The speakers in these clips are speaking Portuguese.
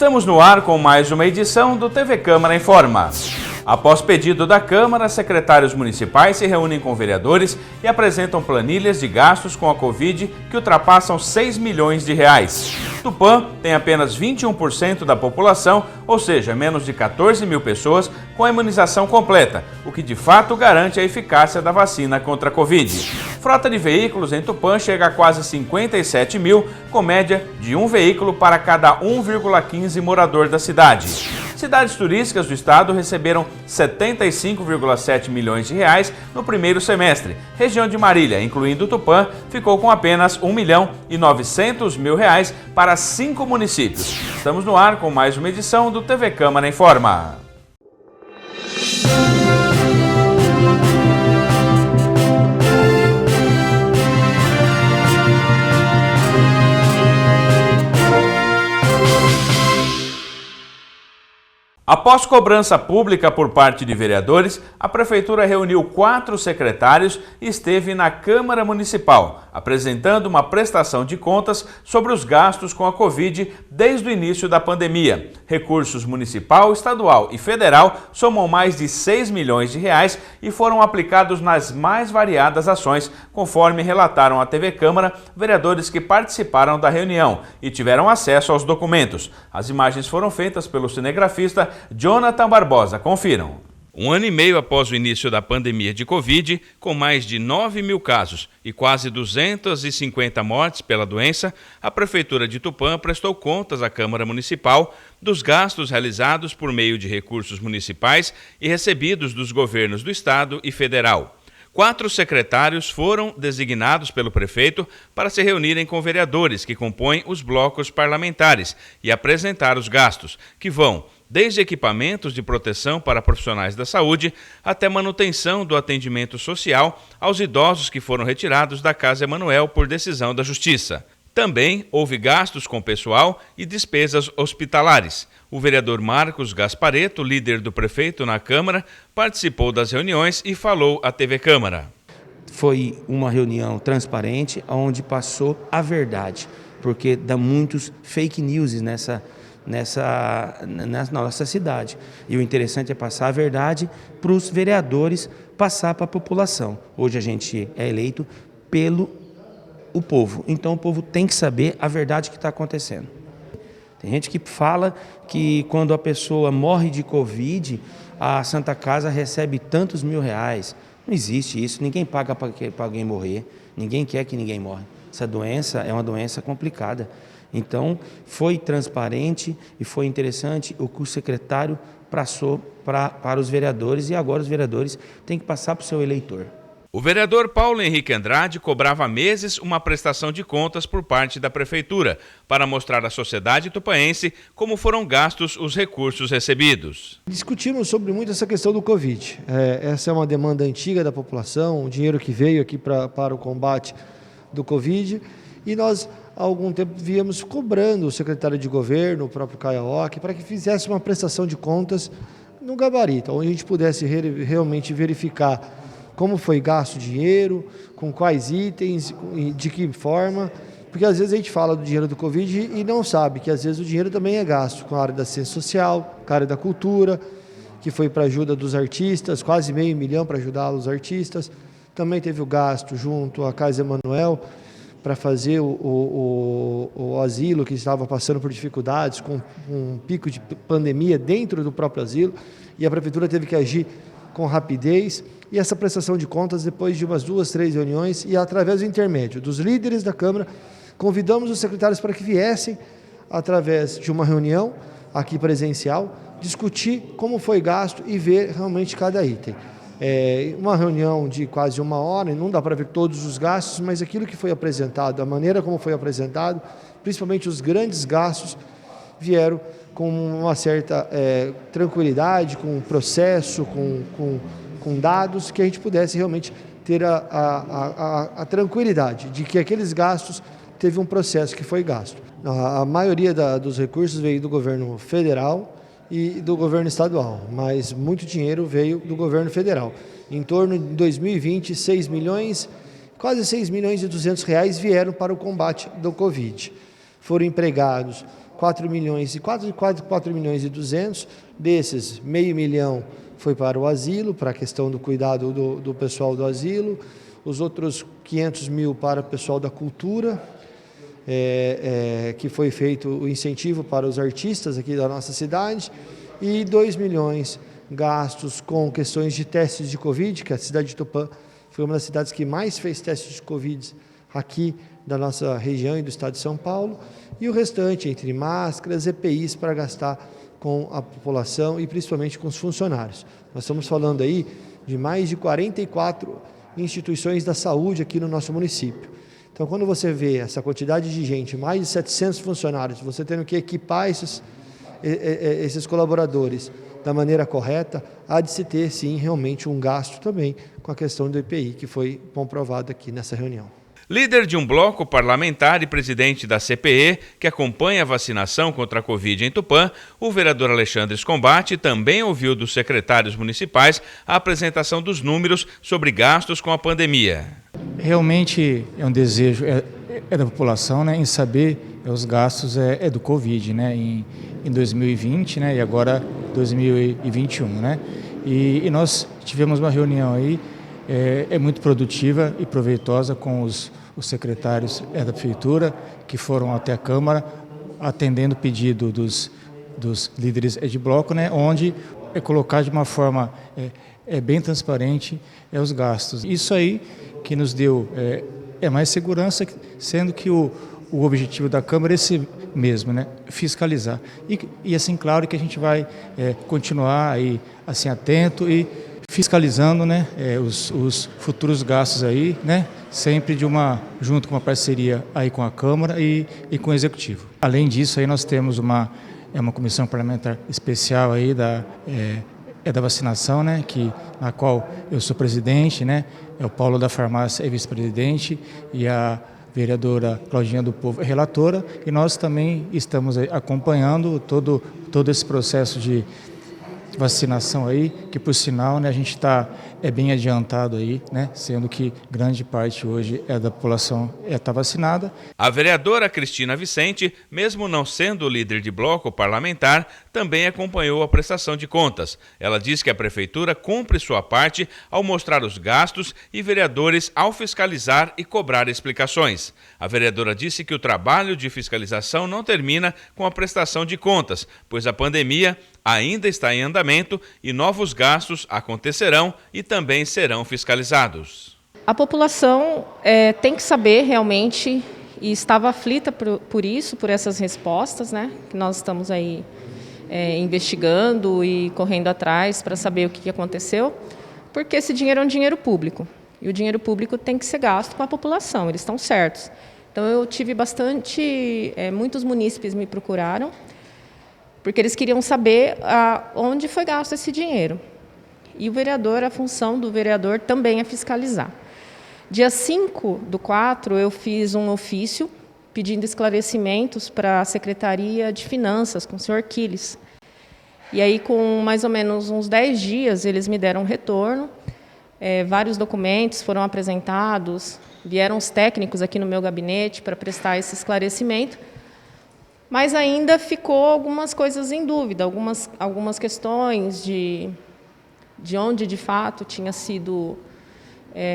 Estamos no ar com mais uma edição do TV Câmara Informa. Após pedido da Câmara, secretários municipais se reúnem com vereadores e apresentam planilhas de gastos com a Covid que ultrapassam 6 milhões de reais. Tupã tem apenas 21% da população, ou seja, menos de 14 mil pessoas com a imunização completa, o que de fato garante a eficácia da vacina contra a Covid. Frota de veículos em Tupã chega a quase 57 mil, com média de um veículo para cada 1,15 morador da cidade. Cidades turísticas do estado receberam 75,7 milhões de reais no primeiro semestre. Região de Marília, incluindo Tupã, ficou com apenas 1.900.000 reais para 5 municípios. Estamos no ar com mais uma edição do TV Câmara Informa. Após cobrança pública por parte de vereadores, a Prefeitura reuniu 4 secretários e esteve na Câmara Municipal, apresentando uma prestação de contas sobre os gastos com a Covid desde o início da pandemia. Recursos municipal, estadual e federal somam mais de 6 milhões de reais e foram aplicados nas mais variadas ações, conforme relataram à TV Câmara vereadores que participaram da reunião e tiveram acesso aos documentos. As imagens foram feitas pelo cinegrafista Jonathan Barbosa. Confiram. Um ano e meio após o início da pandemia de Covid, com mais de 9 mil casos e quase 250 mortes pela doença, a Prefeitura de Tupã prestou contas à Câmara Municipal dos gastos realizados por meio de recursos municipais e recebidos dos governos do Estado e Federal. 4 secretários foram designados pelo prefeito para se reunirem com vereadores que compõem os blocos parlamentares e apresentar os gastos, que vão desde equipamentos de proteção para profissionais da saúde até manutenção do atendimento social aos idosos que foram retirados da Casa Emanuel por decisão da Justiça. Também houve gastos com pessoal e despesas hospitalares. O vereador Marcos Gasparetto, líder do prefeito na Câmara, participou das reuniões e falou à TV Câmara. Foi uma reunião transparente, onde passou a verdade, porque dá muitos fake news na nossa cidade. E o interessante é passar a verdade para os vereadores, passar para a população. Hoje a gente é eleito pelo povo, então o povo tem que saber a verdade que está acontecendo. Tem gente que fala que quando a pessoa morre de Covid, a Santa Casa recebe tantos mil reais. Não existe isso, ninguém paga para alguém morrer, ninguém quer que ninguém morra. Essa doença é uma doença complicada. Então, foi transparente e foi interessante o que o secretário passou para os vereadores, e agora os vereadores têm que passar para o seu eleitor. O vereador Paulo Henrique Andrade cobrava há meses uma prestação de contas por parte da Prefeitura para mostrar à sociedade tupaense como foram gastos os recursos recebidos. Discutimos sobre muito essa questão do Covid. Essa é uma demanda antiga da população, o dinheiro que veio aqui para o combate do Covid, e nós há algum tempo víamos cobrando o secretário de governo, o próprio Caio Ock, para que fizesse uma prestação de contas no gabarito, onde a gente pudesse realmente verificar como foi gasto o dinheiro, com quais itens, de que forma, porque às vezes a gente fala do dinheiro do Covid e não sabe que às vezes o dinheiro também é gasto com a área da ciência social, com a área da cultura, que foi para a ajuda dos artistas, quase R$500 mil para ajudar os artistas. Também teve o gasto junto à Casa Emanuel para fazer o asilo que estava passando por dificuldades, com um pico de pandemia dentro do próprio asilo, e a Prefeitura teve que agir com rapidez. E essa prestação de contas, depois de umas 2, 3 reuniões, e através do intermédio dos líderes da Câmara, convidamos os secretários para que viessem, através de uma reunião aqui presencial, discutir como foi gasto e ver realmente cada item. Uma reunião de quase 1 hora, e não dá para ver todos os gastos, mas aquilo que foi apresentado, a maneira como foi apresentado, principalmente os grandes gastos, vieram com uma certa tranquilidade, com processo, com dados, que a gente pudesse realmente ter a tranquilidade de que aqueles gastos teve um processo que foi gasto. A maioria dos recursos veio do governo federal e do governo estadual, mas muito dinheiro veio do governo federal. Em torno de 2020, 6 milhões, quase 6 milhões e 200 reais vieram para o combate do Covid. Foram empregados 4 milhões e quase 4 milhões e 200, desses meio milhão foi para o asilo, para a questão do cuidado do pessoal do asilo, os outros 500 mil para o pessoal da cultura, que foi feito o incentivo para os artistas aqui da nossa cidade, e 2 milhões gastos com questões de testes de Covid, que a cidade de Tupã foi uma das cidades que mais fez testes de Covid aqui da nossa região e do estado de São Paulo, e o restante entre máscaras, EPIs para gastar com a população e principalmente com os funcionários. Nós estamos falando aí de mais de 44 instituições da saúde aqui no nosso município. Então, quando você vê essa quantidade de gente, mais de 700 funcionários, você tendo que equipar esses colaboradores da maneira correta, há de se ter, sim, realmente um gasto também com a questão do EPI, que foi comprovado aqui nessa reunião. Líder de um bloco parlamentar e presidente da CPE, que acompanha a vacinação contra a Covid em Tupã, o vereador Alexandre Scombate também ouviu dos secretários municipais a apresentação dos números sobre gastos com a pandemia. Realmente é um desejo da população, né, em saber os gastos do Covid, né, em 2020, né, e agora 2021. Né, e nós tivemos uma reunião aí muito produtiva e proveitosa com os secretários da Prefeitura, que foram até a Câmara, atendendo o pedido dos líderes de bloco, né, onde colocar de uma forma bem transparente os gastos. Isso aí que nos deu mais segurança, sendo que o objetivo da Câmara é esse mesmo, né, fiscalizar. E assim, claro que a gente vai continuar aí, assim, atento e fiscalizando, né, os futuros gastos aí, né, sempre junto com uma parceria aí com a Câmara e com o Executivo. Além disso, aí nós temos uma comissão parlamentar especial aí da vacinação, né, na qual eu sou presidente, né, o Paulo da Farmácia é vice-presidente e a vereadora Claudinha do Povo é relatora, e nós também estamos acompanhando todo esse processo de vacinação aí, que por sinal, né, a gente está bem adiantado aí, né, sendo que grande parte hoje da população está vacinada. A vereadora Cristina Vicente, mesmo não sendo líder de bloco parlamentar, também acompanhou a prestação de contas. Ela diz que a prefeitura cumpre sua parte ao mostrar os gastos e vereadores ao fiscalizar e cobrar explicações. A vereadora disse que o trabalho de fiscalização não termina com a prestação de contas, pois a pandemia ainda está em andamento e novos gastos acontecerão e também serão fiscalizados. A população tem que saber realmente, e estava aflita por isso, por essas respostas, né, que nós estamos aí investigando e correndo atrás para saber o que aconteceu, porque esse dinheiro é um dinheiro público, e o dinheiro público tem que ser gasto com a população, eles estão certos. Então eu tive muitos munícipes me procuraram, porque eles queriam saber onde foi gasto esse dinheiro. E a função do vereador também é fiscalizar. Dia 5/4, eu fiz um ofício pedindo esclarecimentos para a Secretaria de Finanças, com o senhor Quiles. E aí, com mais ou menos uns 10 dias, eles me deram um retorno, vários documentos foram apresentados, vieram os técnicos aqui no meu gabinete para prestar esse esclarecimento, mas ainda ficou algumas coisas em dúvida, algumas questões de onde, de fato, tinha sido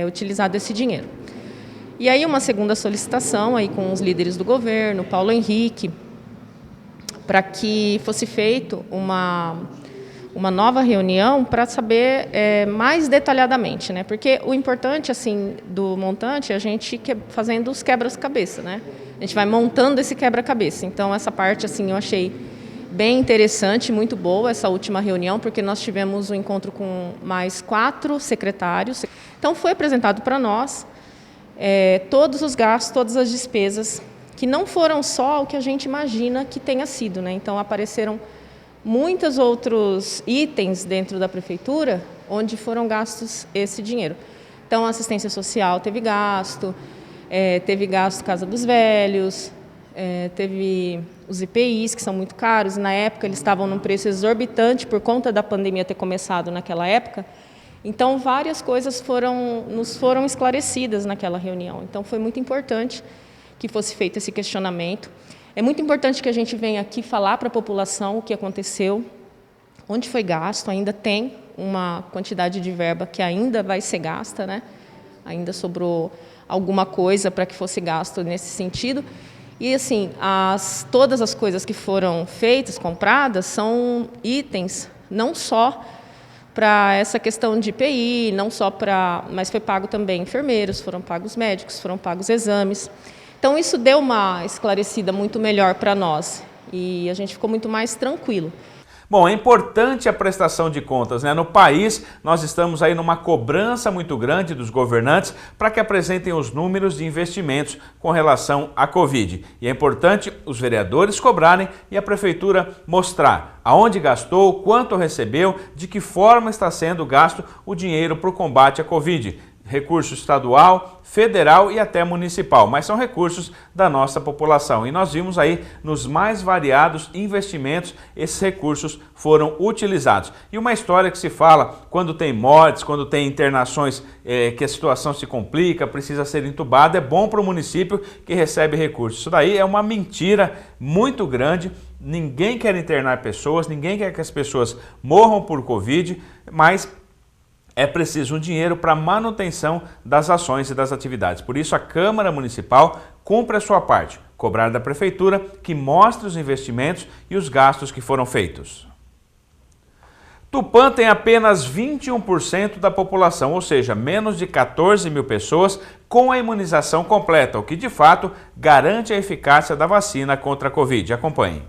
utilizado esse dinheiro. E aí uma segunda solicitação aí com os líderes do governo, Paulo Henrique, para que fosse feito uma nova reunião para saber mais detalhadamente, né? Porque o importante, assim, do montante é a gente fazendo os quebra-cabeça, né? A gente vai montando esse quebra-cabeça. Então, essa parte, assim, eu achei bem interessante, muito boa essa última reunião, porque nós tivemos um encontro com mais 4 secretários. Então, foi apresentado para nós todos os gastos, todas as despesas, que não foram só o que a gente imagina que tenha sido, né? Então, apareceram muitos outros itens dentro da prefeitura onde foram gastos esse dinheiro. Então, a assistência social teve gasto Casa dos Velhos, teve os IPIs, que são muito caros, e na época eles estavam num preço exorbitante por conta da pandemia ter começado naquela época. Então, várias coisas nos foram esclarecidas naquela reunião. Então, foi muito importante que fosse feito esse questionamento. É muito importante que a gente venha aqui falar para a população o que aconteceu, onde foi gasto, ainda tem uma quantidade de verba que ainda vai ser gasta, né? Ainda sobrou alguma coisa para que fosse gasto nesse sentido. E, assim, todas as coisas que foram feitas, compradas, são itens não só para essa questão de IPI, mas foi pago também enfermeiros, foram pagos médicos, foram pagos exames. Então, isso deu uma esclarecida muito melhor para nós e a gente ficou muito mais tranquilo. Bom, é importante a prestação de contas, né? No país, nós estamos aí numa cobrança muito grande dos governantes para que apresentem os números de investimentos com relação à Covid. E é importante os vereadores cobrarem e a prefeitura mostrar aonde gastou, quanto recebeu, de que forma está sendo gasto o dinheiro para o combate à Covid. Recurso estadual, federal e até municipal, mas são recursos da nossa população. E nós vimos aí nos mais variados investimentos, esses recursos foram utilizados. E uma história que se fala quando tem mortes, quando tem internações, que a situação se complica, precisa ser entubado, é bom para o município que recebe recursos. Isso daí é uma mentira muito grande. Ninguém quer internar pessoas, ninguém quer que as pessoas morram por Covid, mas é preciso um dinheiro para manutenção das ações e das atividades. Por isso, a Câmara Municipal cumpre a sua parte, cobrar da Prefeitura que mostre os investimentos e os gastos que foram feitos. Tupã tem apenas 21% da população, ou seja, menos de 14 mil pessoas com a imunização completa, o que de fato garante a eficácia da vacina contra a Covid. Acompanhe.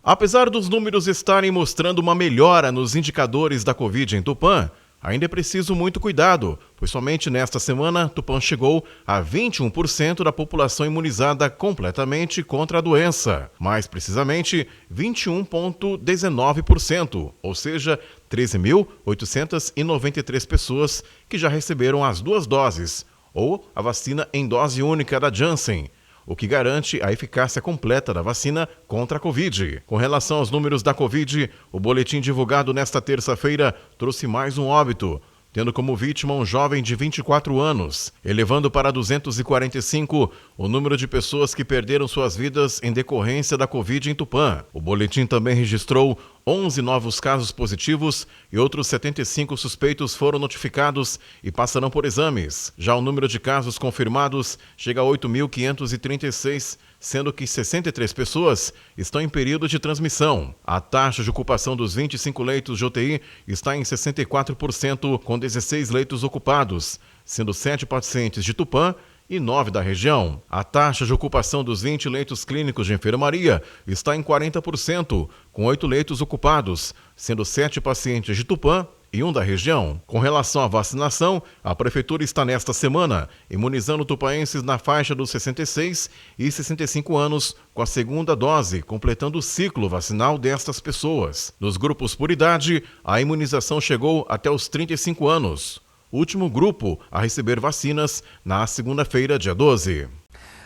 Apesar dos números estarem mostrando uma melhora nos indicadores da Covid em Tupã, ainda é preciso muito cuidado, pois somente nesta semana Tupã chegou a 21% da população imunizada completamente contra a doença. Mais precisamente, 21,19%, ou seja, 13.893 pessoas que já receberam as 2 doses, ou a vacina em dose única da Janssen, o que garante a eficácia completa da vacina contra a Covid. Com relação aos números da Covid, o boletim divulgado nesta terça-feira trouxe mais um óbito, tendo como vítima um jovem de 24 anos, elevando para 245 o número de pessoas que perderam suas vidas em decorrência da Covid em Tupã. O boletim também registrou 11 novos casos positivos e outros 75 suspeitos foram notificados e passarão por exames. Já o número de casos confirmados chega a 8.536, sendo que 63 pessoas estão em período de transmissão. A taxa de ocupação dos 25 leitos de UTI está em 64%, com 16 leitos ocupados, sendo 7 pacientes de Tupã e 9 da região. A taxa de ocupação dos 20 leitos clínicos de enfermaria está em 40%, com 8 leitos ocupados, sendo 7 pacientes de Tupã e 1 da região. Com relação à vacinação, a Prefeitura está nesta semana imunizando tupaenses na faixa dos 66 e 65 anos com a segunda dose, completando o ciclo vacinal destas pessoas. Nos grupos por idade, a imunização chegou até os 35 anos. Último grupo a receber vacinas na segunda-feira, dia 12.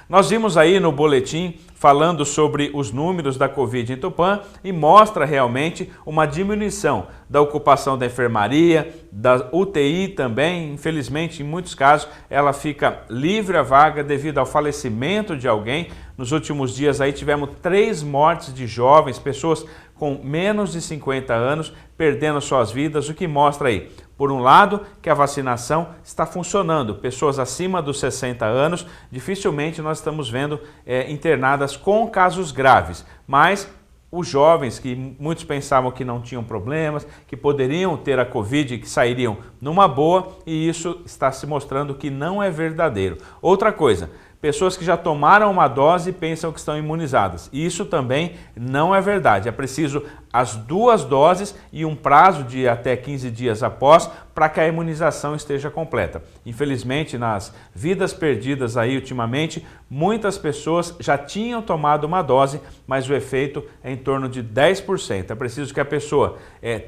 Nós vimos aí no boletim falando sobre os números da Covid em Tupã e mostra realmente uma diminuição da ocupação da enfermaria, da UTI também. Infelizmente, em muitos casos, ela fica livre a vaga devido ao falecimento de alguém. Nos últimos dias aí tivemos 3 mortes de jovens, pessoas com menos de 50 anos, perdendo suas vidas, o que mostra aí, por um lado, que a vacinação está funcionando. Pessoas acima dos 60 anos, dificilmente nós estamos vendo internadas com casos graves, mas os jovens, que muitos pensavam que não tinham problemas, que poderiam ter a Covid, que sairiam numa boa, e isso está se mostrando que não é verdadeiro. Outra coisa, pessoas que já tomaram uma dose e pensam que estão imunizadas. Isso também não é verdade. É preciso as 2 doses e um prazo de até 15 dias após para que a imunização esteja completa. Infelizmente, nas vidas perdidas aí ultimamente, muitas pessoas já tinham tomado uma dose, mas o efeito é em torno de 10%. É preciso que a pessoa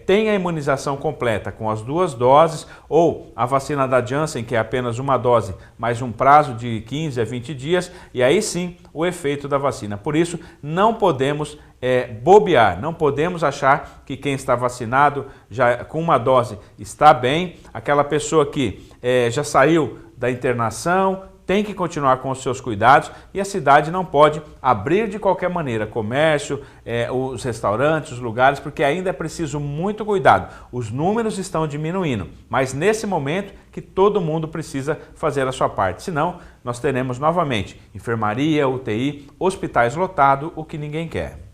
tenha a imunização completa com as 2 doses ou a vacina da Janssen, que é apenas uma dose, mais um prazo de 15 a 20 dias, e aí sim o efeito da vacina. Por isso, não podemos bobear, não podemos achar que quem está vacinado já com uma dose está bem. Aquela pessoa que já saiu da internação, tem que continuar com os seus cuidados e a cidade não pode abrir de qualquer maneira comércio, os restaurantes, os lugares, porque ainda é preciso muito cuidado. Os números estão diminuindo, mas nesse momento que todo mundo precisa fazer a sua parte, senão nós teremos novamente enfermaria, UTI, hospitais lotados, o que ninguém quer.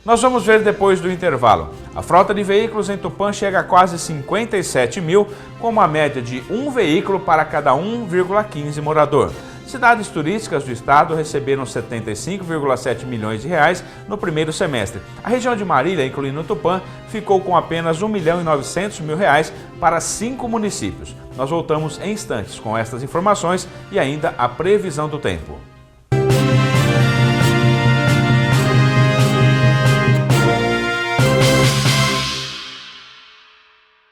Nós vamos ver depois do intervalo. A frota de veículos em Tupã chega a quase 57 mil, com uma média de um veículo para cada 1,15 morador. Cidades turísticas do estado receberam 75,7 milhões de reais no primeiro semestre. A região de Marília, incluindo Tupã, ficou com apenas 1.900.000 reais para 5 municípios. Nós voltamos em instantes com estas informações e ainda a previsão do tempo.